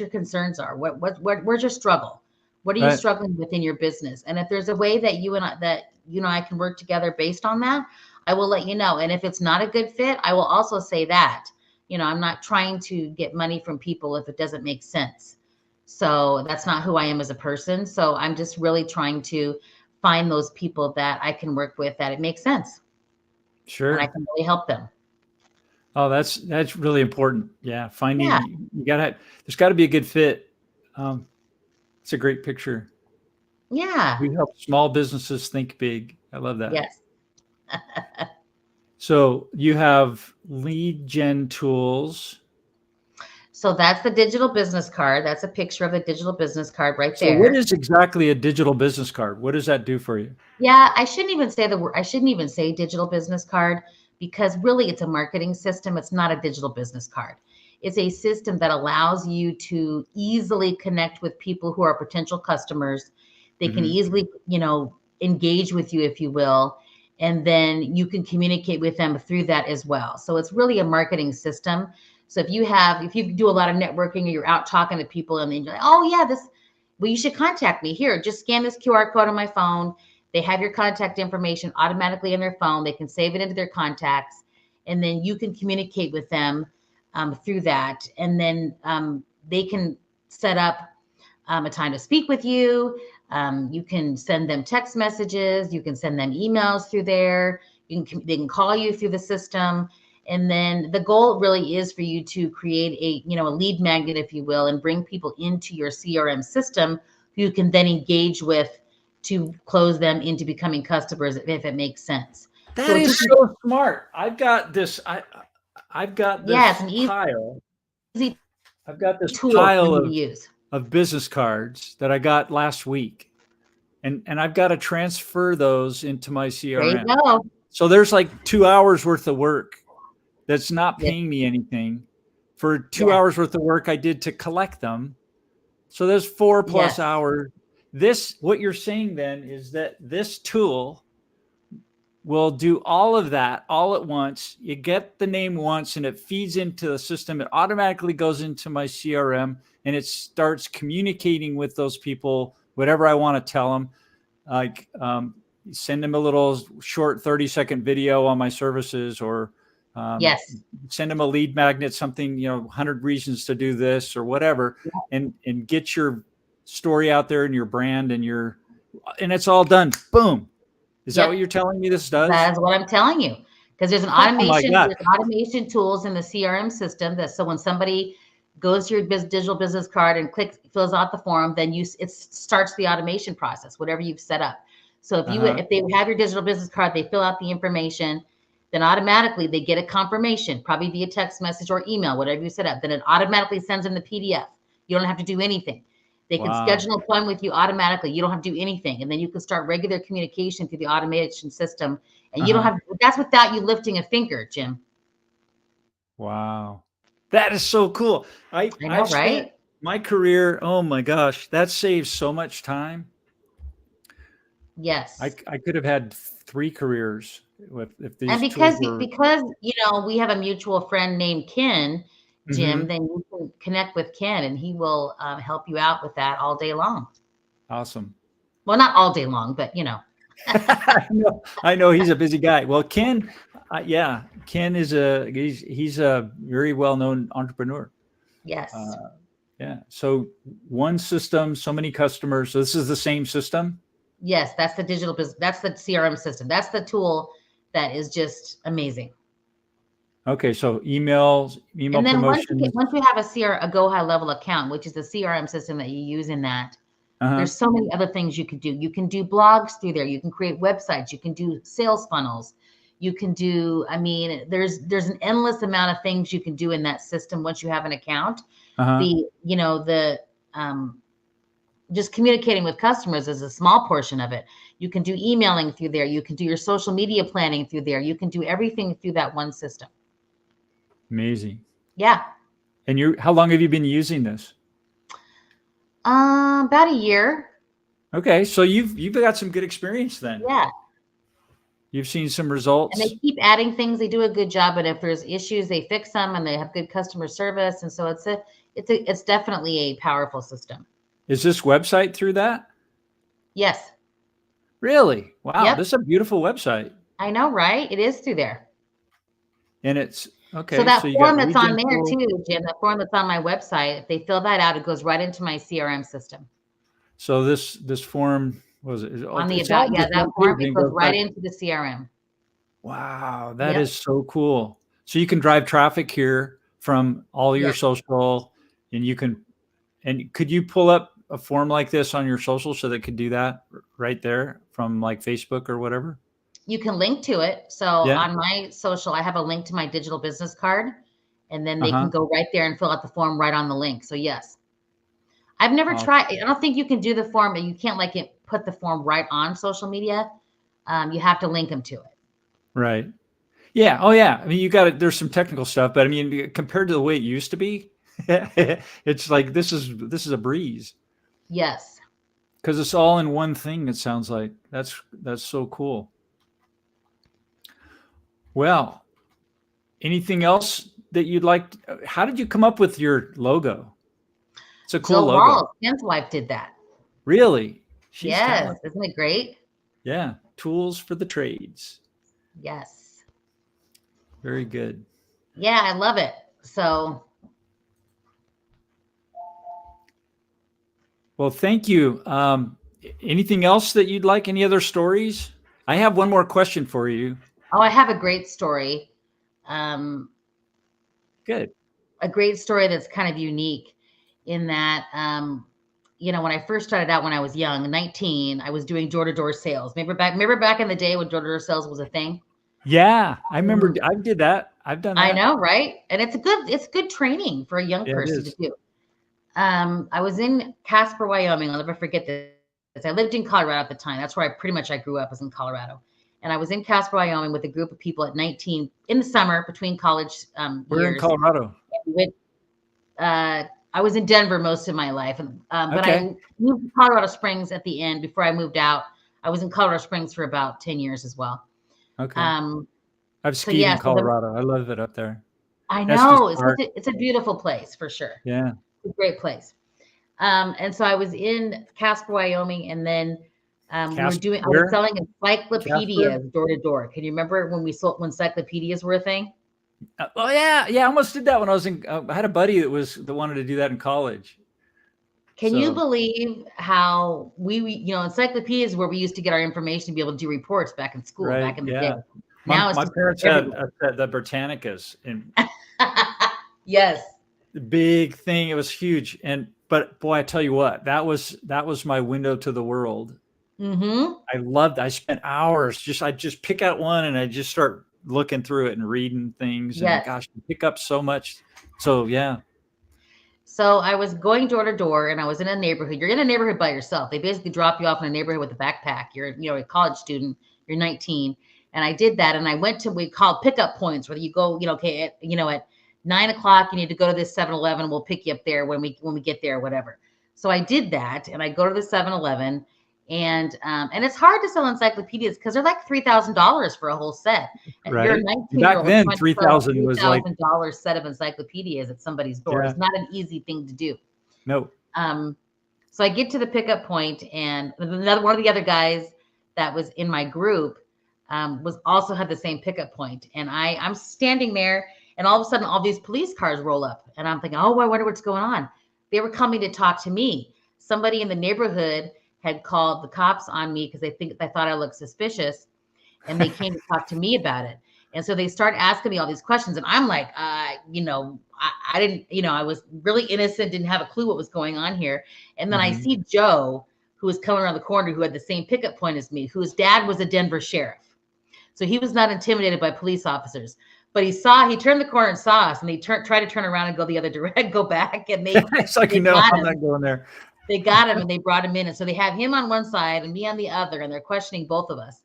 concerns are. Where's your struggle? What are you Right. struggling with in your business? And if there's a way that I can work together based on that, I will let you know. And if it's not a good fit, I will also say that. I'm not trying to get money from people if it doesn't make sense. So that's not who I am as a person. So I'm just really trying to find those people that I can work with that it makes sense. Sure. And I can really help them. Oh, that's really important. Yeah, finding Yeah. there's got to be a good fit. It's a great picture. Yeah. We help small businesses think big. I love that. Yes. So you have lead gen tools. So that's the digital business card. That's a picture of the digital business card right So what there. is exactly a digital business card? What does that do for you? Yeah, I shouldn't even say the word. I shouldn't even say digital business card, because really it's a marketing system. It's not a digital business card. It's a system that allows you to easily connect with people who are potential customers. They can Mhm. easily, engage with you, if you will, and then you can communicate with them through that as well. So it's really a marketing system. So if you do a lot of networking or you're out talking to people and then you're like, oh yeah, well, you should contact me here. Just scan this QR code on my phone. They have your contact information automatically in their phone. They can save it into their contacts, and then you can communicate with them through that. And then they can set up a time to speak with you. You can send them text messages. You can send them emails through there. They can call you through the system. And then the goal really is for you to create a lead magnet, if you will, and bring people into your CRM system who you can then engage with to close them into becoming customers, if it makes sense. That is so smart. I've got this. I've got Yeah, it's this an easy pile. I've got this tool for pile you to use. of business cards that I got last week, and I've got to transfer those into my There you CRM. go. So there's like 2 hours worth of work that's not Yes. paying me anything for 2 Yes. hours worth of work I did to collect them. So there's 4+ Yes. hours. What you're saying then is that this tool will do all of that all at once. You get the name once and it feeds into the system. It automatically goes into my CRM and it starts communicating with those people, whatever I want to tell them. Like send them a little short 30-second video on my services, or Yes. send them a lead magnet, something, 100 reasons to do this or whatever, and get your story out there and your brand and it's all done. Boom. Is that what you're telling me this does? That is what I'm telling you. Because there's an Oh my automation, God. there's automation tools in the CRM system that, so when somebody goes to your digital business card and fills out the form, then it starts the automation process, whatever you've set up. So if they have your digital business card, they fill out the information, then automatically they get a confirmation, probably via text message or email, whatever you set up. Then it automatically sends them the PDF. You don't have to do anything. They can schedule an appointment with you automatically. You don't have to do anything. And then you can start regular communication through the automation system. And you don't have, that's without you lifting a finger, Jim. Wow. That is so cool. I know, right? My career, oh my gosh, that saves so much time. Yes. I could have had 3 careers if these And tools because we have a mutual friend named Ken, Jim, then you can connect with Ken and he will help you out with that all day long. Awesome. Well, not all day long, but I know he's a busy guy. Well, Ken, Ken is he's a very well-known entrepreneur. Yes. Yeah. So one system, so many customers. So this is the same system? Yes, that's the digital business. That's the CRM system. That's the tool that is just amazing. Okay, so email And then promotion. once you have a Go High Level account, which is the CRM system that you use in that, Uh-huh. There's so many other things you can do. You can do blogs through there. You can create websites. You can do sales funnels. You can do, I mean, there's an endless amount of things you can do in that system once you have an account. Uh-huh. The just communicating with customers is a small portion of it. You can do emailing through there. You can do your social media planning through there. You can do everything through that one system. Amazing. Yeah. And how long have you been using this? About a year. Okay, so you've got some good experience then. Yeah. You've seen some And results. they keep adding things. They do a good job, but if there's issues, they fix them, and they have good customer service. And so it's definitely a powerful system. Is this website through that? Yes. Really? Wow, Yep. this is a beautiful website. I know, right? It is through there. And it's okay. So that So you form got that's on there Regentle. too, Jim, the form that's on my website, if they fill that out, it goes right into my CRM system. So this form was it? On the It's all about, yeah, just that one form, page it and goes right back. into the CRM. Wow, that Yep. is so cool. So you can drive traffic here from all your Yes. social, and could you pull up a form like this on your social so that could do that right there from like Facebook or whatever? You can link to it. So Yeah. on my social, I have a link to my digital business card, and then they Uh-huh. can go right there and fill out the form right on the link. So yes. I've never Oh. tried. I don't think you can do the form, but you can't put the form right on social media. You have to link them to it. Right. Yeah. Oh, yeah. I mean, there's some technical stuff, but I mean, compared to the way it used to be, it's like this is a breeze Yes. because it's all in one thing. It sounds like that's so cool. Well, anything else that you'd like? How did you come up with your logo? It's a cool Jill logo. Wall, Ken's wife, did that. Really? She's Yes. talented. Isn't it great? Yeah. Tools for the trades. Yes. Very good. Yeah, I love it. So. Well, thank you. Anything else that you'd like? Any other stories? I have one more question for you. Oh, I have a great story. Good. A great story that's kind of unique in that, when I first started out when I was young, 19, I was doing door-to-door sales. Remember back in the day when door-to-door sales was a thing? Yeah, I remember. I did that. I've done that. I know, right? And it's good training for a young person to do. I was in Casper, Wyoming. I'll never forget this. I lived in Colorado at the time. That's where I grew up, was in Colorado. And I was in Casper, Wyoming with a group of people at 19 in the summer between college We're years. in Colorado. I was in Denver most of my life, but I moved to Colorado Springs at the end. Before I moved out, I was in Colorado Springs for about 10 years as well. Okay. I've skied in Colorado. I love it up there. I know. It's a beautiful place for sure. Yeah. It's a great place. And so I was in Casper, Wyoming, and then I was selling encyclopedias door to door. Can you remember when encyclopedias were a thing? Oh yeah, I almost did that when I was in. I had a buddy that wanted to do that in college. Can you believe how encyclopedias where we used to get our information to be able to do reports back in school, back in the day. Now my parents had the Britannicas, and yes, the big thing. It was huge, but boy, I tell you what, that was my window to the world. Mm-hmm. I spent hours I just pick out one and I just start looking through it and reading things. Yes. And gosh, you pick up so much. So yeah. So I was going door to door, and I was in a neighborhood. You're in a neighborhood by yourself. They basically drop you off in a neighborhood with a backpack. You're a college student. You're 19, and I did that. And I went to we called pickup points where you go. At 9:00 you need to go to this 7-Eleven. We'll pick you up there when we get there, whatever. So I did that, and I go to the 7-Eleven. And it's hard to sell encyclopedias because they're like $3,000 for a whole set. And right. You're a 19-year-old. Back then, $3,000 was like $3,000 set of encyclopedias at somebody's door. Yeah. It's not an easy thing to do. No. So I get to the pickup point, and one of the other guys that was in my group also had the same pickup point. And I'm standing there, and all of a sudden, all these police cars roll up, and I'm thinking, oh, I wonder what's going on. They were coming to talk to me. Somebody in the neighborhood had called the cops on me because they thought I looked suspicious, and they came to talk to me about it. And so they start asking me all these questions, and I'm like, I didn't, I was really innocent, didn't have a clue what was going on here. And then I see Joe, who was coming around the corner who had the same pickup point as me, whose dad was a Denver sheriff. So he was not intimidated by police officers. But he turned the corner and saw us, and he tried to turn around and go the other direction, go back, and It's like, they no, got I'm him. not going there. They got him and they brought him in. And so they have him on one side and me on the other, and they're questioning both of us.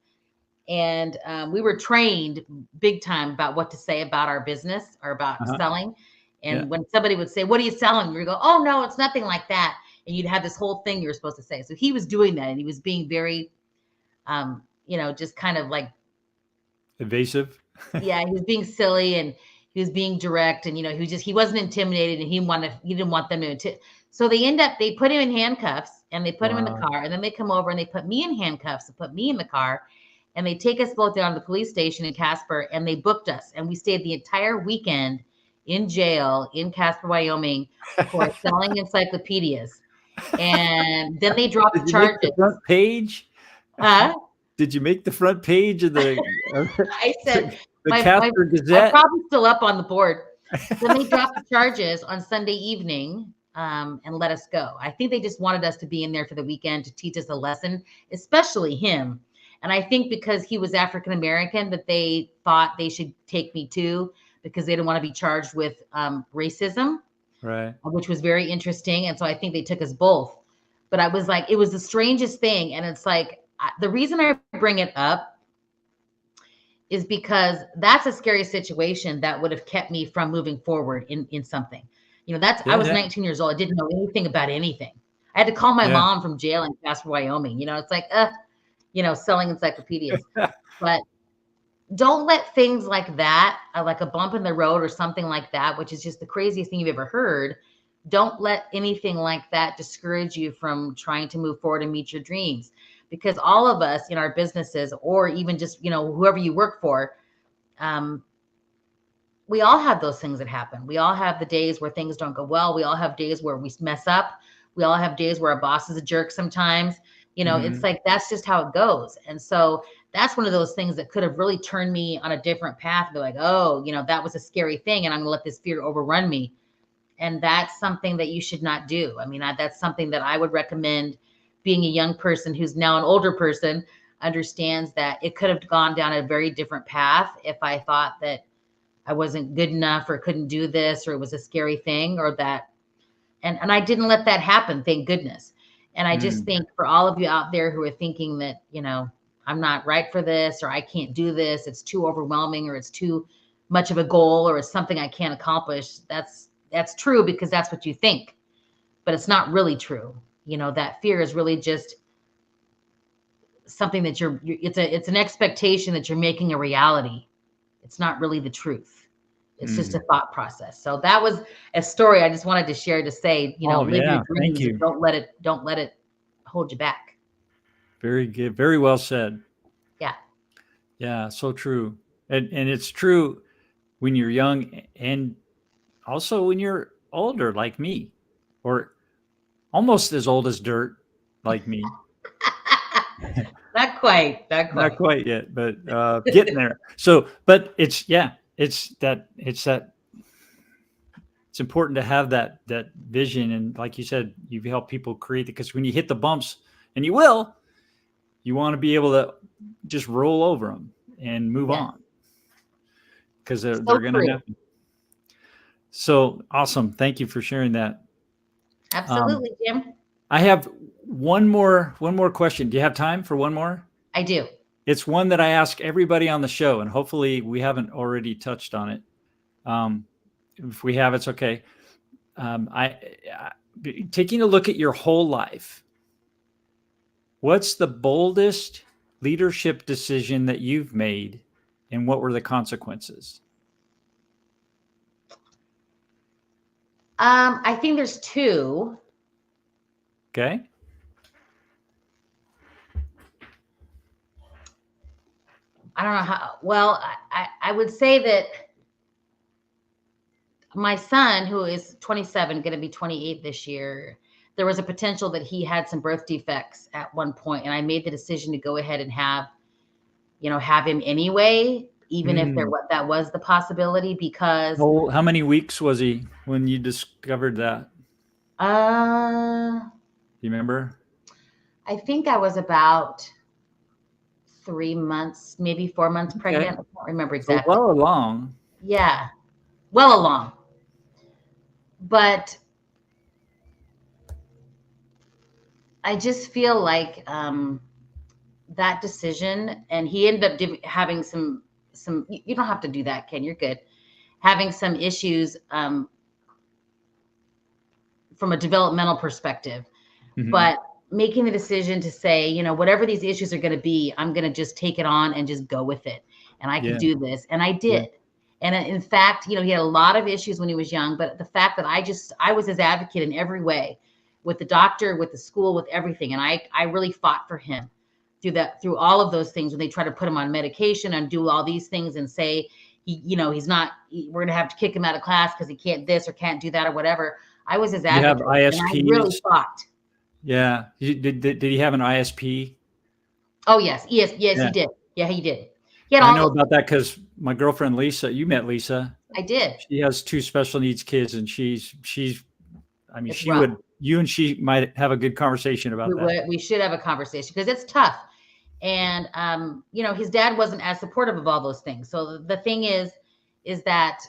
And we were trained big time about what to say about our business or about selling. And when somebody would say, "What are you selling?" we would go, "Oh, no, it's nothing like that." And you'd have this whole thing you were supposed to say. So he was doing that, and he was being very, just kind of like evasive. Yeah, he was being silly, and he was being direct, and he wasn't intimidated, and he didn't want them to. So they put him in handcuffs, and they put him in the car, and then they come over and they put me in handcuffs and put me in the car, and they take us both down to the police station in Casper, and they booked us, and we stayed the entire weekend in jail in Casper, Wyoming, for selling encyclopedias. And then they dropped the charges. Make the front page? Did you make the front page of the? I said the Casper Gazette. I'm probably still up on the board. Then they dropped the charges on Sunday evening and let us go. I think they just wanted us to be in there for the weekend to teach us a lesson, especially him. And I think because he was African American, that they thought they should take me too, because they didn't want to be charged with racism, right? Which was very interesting. And so I think they took us both. But I was like, it was the strangest thing. And it's like, the reason I bring it up is because that's a scary situation that would have kept me from moving forward in something. I was 19 years old. I didn't know anything about anything. I had to call my mom from jail in Casper, Wyoming. It's like, selling encyclopedias. But don't let things like that, like a bump in the road or something like that, which is just the craziest thing you've ever heard. Don't let anything like that discourage you from trying to move forward and meet your dreams. Because all of us in our businesses, or even just, whoever you work for, we all have those things that happen. We all have the days where things don't go well. We all have days where we mess up. We all have days where our boss is a jerk sometimes. It's like, that's just how it goes. And so that's one of those things that could have really turned me on a different path. They're like, oh, that was a scary thing, and I'm gonna let this fear overrun me. And that's something that you should not do. I mean, that's something that I would recommend. Being a young person who's now an older person understands that it could have gone down a very different path if I thought that I wasn't good enough or couldn't do this, or it was a scary thing, or that, and I didn't let that happen, thank goodness. And I just think for all of you out there who are thinking that, I'm not right for this, or I can't do this, it's too overwhelming, or it's too much of a goal, or it's something I can't accomplish. That's true because that's what you think, but it's not really true. That fear is really just something that it's an expectation that you're making a reality. It's not really the truth. It's just a thought process. So that was a story I just wanted to share to say, live your dreams. And don't let it hold you back. Very good. Very well said. Yeah. Yeah. So true. And it's true when you're young, and also when you're older, like me, or almost as old as dirt, like me. Not quite yet, but getting there. So, but it's important to have that vision. And like you said, you help people create it, because when you hit the bumps, and you want to be able to just roll over them and move on, because they're going to happen. So awesome. Thank you for sharing that. Absolutely, Jim. I have one more question. Do you have time for one more? I do. It's one that I ask everybody on the show, and hopefully we haven't already touched on it. If we have, it's okay. Taking a look at your whole life, what's the boldest leadership decision that you've made, and what were the consequences? I think there's two. Okay. I don't know how. Well, I would say that my son, who is 27, going to be 28 this year, there was a potential that he had some birth defects at one point, and I made the decision to go ahead and have him anyway, even if that was the possibility, because. How many weeks was he when you discovered that? Do you remember? I think I was about 3 months, maybe 4 months pregnant. I don't remember So exactly. well along. Yeah, well along. But I just feel like that decision, and he ended up having some. You don't have to do that, Ken. You're good. Having some issues from a developmental perspective, but making the decision to say, you know, whatever these issues are going to be, I'm going to just take it on and just go with it. And I can do this. And I did. Yeah. And in fact, you know, he had a lot of issues when he was young, but the fact that I was his advocate in every way, with the doctor, with the school, with everything. And I really fought for him through all of those things when they try to put him on medication and do all these things and say, we're going to have to kick him out of class because he can't this or can't do that or whatever. I was his advocate. You have ISPs. And I really fought. Yeah. Did he have an ISP? Oh, yes. Yes, Yeah. he did. Yeah, he did. I know about that because my girlfriend Lisa, you met Lisa. I did. She has 2 special needs kids, and she's. I mean, It's rough. you and she might have a good conversation about that. We should have a conversation because it's tough. And you know, his dad wasn't as supportive of all those things. So the thing is that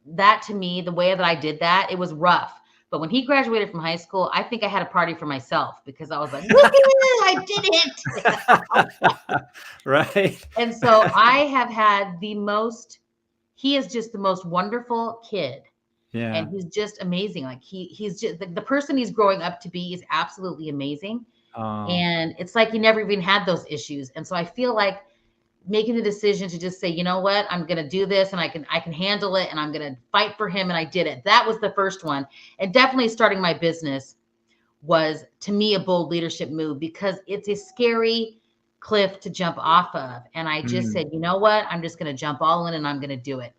that to me, the way that I did that, it was rough. But when he graduated from high school, I think I had a party for myself because I was like, I did it. Right. And so I have had he is just the most wonderful kid. Yeah. And he's just amazing. Like he's just the person he's growing up to be is absolutely amazing. And it's like he never even had those issues. And so I feel like making the decision to just say, you know what, I'm going to do this and I can handle it and I'm going to fight for him. And I did it. That was the first one. And definitely starting my business was, to me, a bold leadership move because it's a scary cliff to jump off of. And I just said, you know what, I'm just going to jump all in and I'm going to do it.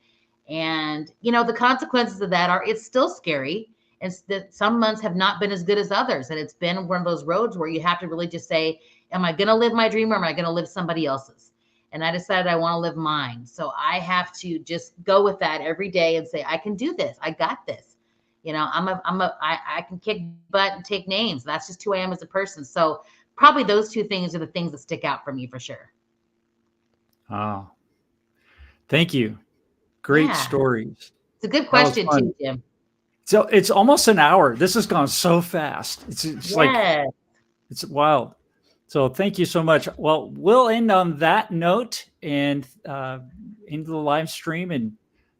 And, you know, the consequences of that it's still scary. And that some months have not been as good as others. And it's been one of those roads where you have to really just say, am I going to live my dream or am I going to live somebody else's? And I decided I want to live mine. So I have to just go with that every day and say, I can do this. I got this. You know, I can kick butt and take names. That's just who I am as a person. So probably those 2 things are the things that stick out for me for sure. Oh, thank you. Great stories. It's a good question too, Jim. So it's almost an hour. This has gone so fast. It's like, it's wild. So thank you so much. Well, we'll end on that note and into the live stream, and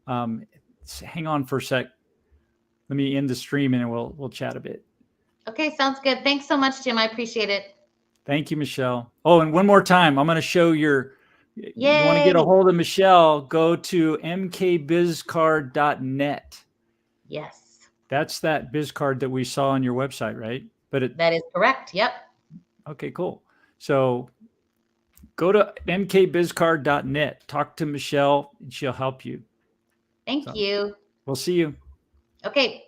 hang on for a sec. Let me end the stream and we'll chat a bit. Okay, sounds good. Thanks so much, Jim. I appreciate it. Thank you, Michelle. Oh, and one more time, I'm going to show you want to get a hold of Michelle, go to mkbizcard.net. Yes. That's that biz card that we saw on your website, right? That is correct. Yep. Okay, cool. So go to mkbizcard.net, talk to Michelle, and she'll help you. Thank you. We'll see you. Okay.